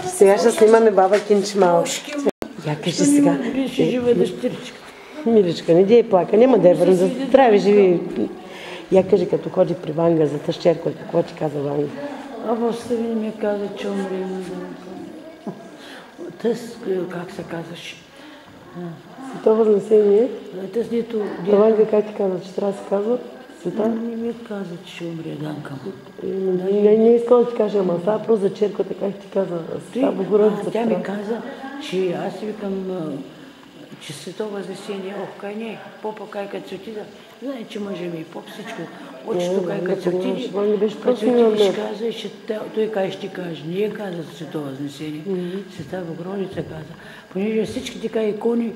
Сега ще снимаме баба Кинчи малко. Я кажи сега. Беше жива дъщеричка. Миличка, не дей плака, няма да е върна. Трябва живи. Я кажи, като ходи при Ванга за тъщерка, какво ти каза Ванга? Баща ми ми каза, че умре. Тъс, как се казваше? Свето възнесение? Тъс нито... Ванга как ти каза, че трябва да се казва? Света? Не ми каза, че ще умре Данка. Не искам да ти кажа, ама сега просто за черката, как ти каза? Света Богородица. Тя ми каза, че аз викам, че свето възнесение, кай не, попа кай като се отида, знае, че мъжа ми поп всичко, очето кай като се отиде, като се отидеш каза, и той кай ще ти каже, ние каза за свето възнесение, света Богородица каза, понеже всички така икони...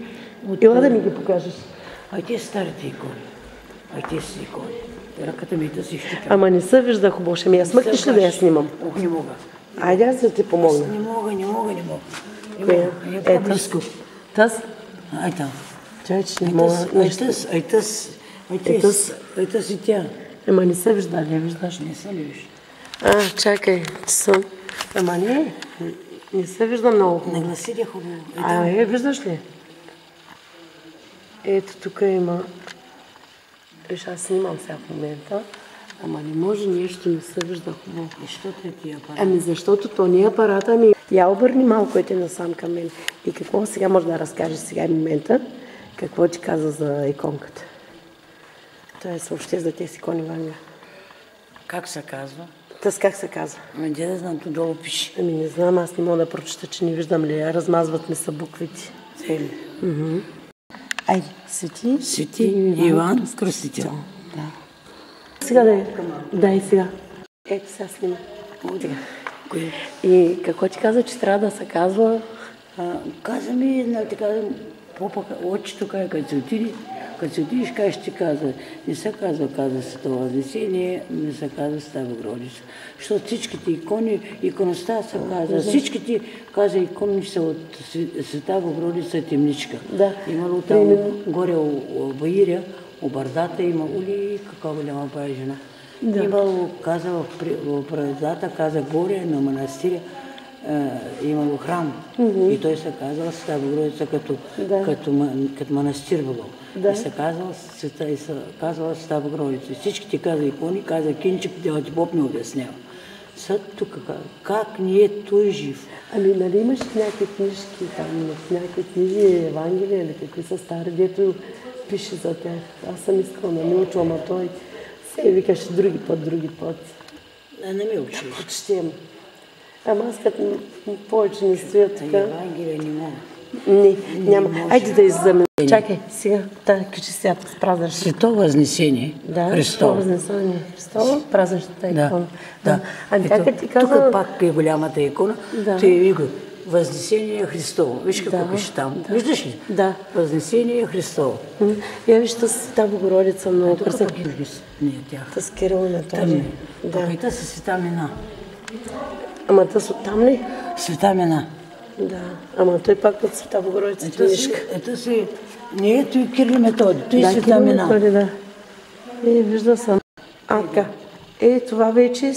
Ела да ми ги покажеш. А те старите икони, те са икони, ръката ми да си щипя. Ама не се вижда хубаво, ще ми я смъкнеш ли да я снимам? Ох, не мога. Айде аз да ти помогна. Не мога. Е, близко. Таз? Ай там. Чай, че не мога. Ай тъс и тя. Ама не се вижда, не виждаш. Не се ли виж? Чакай, че съм. Ама не се вижда много хубаво. Нагласи ли хубаво? Виждаш ли? Ето тук има. Виж, аз снимам сега в момента. Ама не може нещо, не се вижда хубаво. Защото е тия апарат? Ами защото то не е апарата ми. Я обърни малко и насам към мен. И какво сега може да разкажеш сега в момента? Какво ти каза за иконката? Това е съобще за тези икони, Ванга. Как се казва? Тъс как се казва? Ами де да знам, то долу пише. Ами не знам, аз не мога да прочета, че не виждам ли. Размазват ми са буквите. Цели. Айде, Свети Иван Кръстител. Да. Сега дай сега. Ето сега снима. И какво ти каза, че трябва да се казва? Каза ми, така, очето кай, като се отидеш, кай ще ти казва. Не се казва Свето Възнесение, не се казва Света Богородица. Защото всичките икони, икоността се казва. Всичките, каза, икони са от Света Богородица Темничка. Да. Имало там горе у Баиря, у бърдата имало ли каква голяма бая жена. Да. Имало, каза в бърдата, каза горе на манастиря, имало храм. И той се казва Света Богородица като манастир било. Да. И се казва Света Богородица. Всички каза икони, каза Кинчик, ти Бог ми обяснява. Съд тук, как ни е той жив? Ами нали имаш някакви книжки там, някакви книги, Евангелия или какви са стари, дето пише за тях. Аз съм искала да ми учу, ама той се викаше други път. Не ми учиш. Почтем. Ама аз като повече не стоя така. Евангелия не мога. Не, няма. Айде да изземе. Чакай, сега, кажи сега, празнаш. Свето Възнесение, Христово. Възнесение Христово, празнаш тази икона. Да. Ами как ти каза? Тук пак е голямата икона, той е го Възнесение Христово. Виж какво пише там. Виждаш ли? Да. Възнесение Христово. Я виж, Света Богородица много красива. Не е тях. С Кирил на този. Да. И та са Света Мина. Ама тъс там ли? Света Мина. Да, ама той пак от Света Богородица Темничка. Ето си, не е той Кирил Методи, той е Света Мина. Да. Вижда съм. Така. Това вече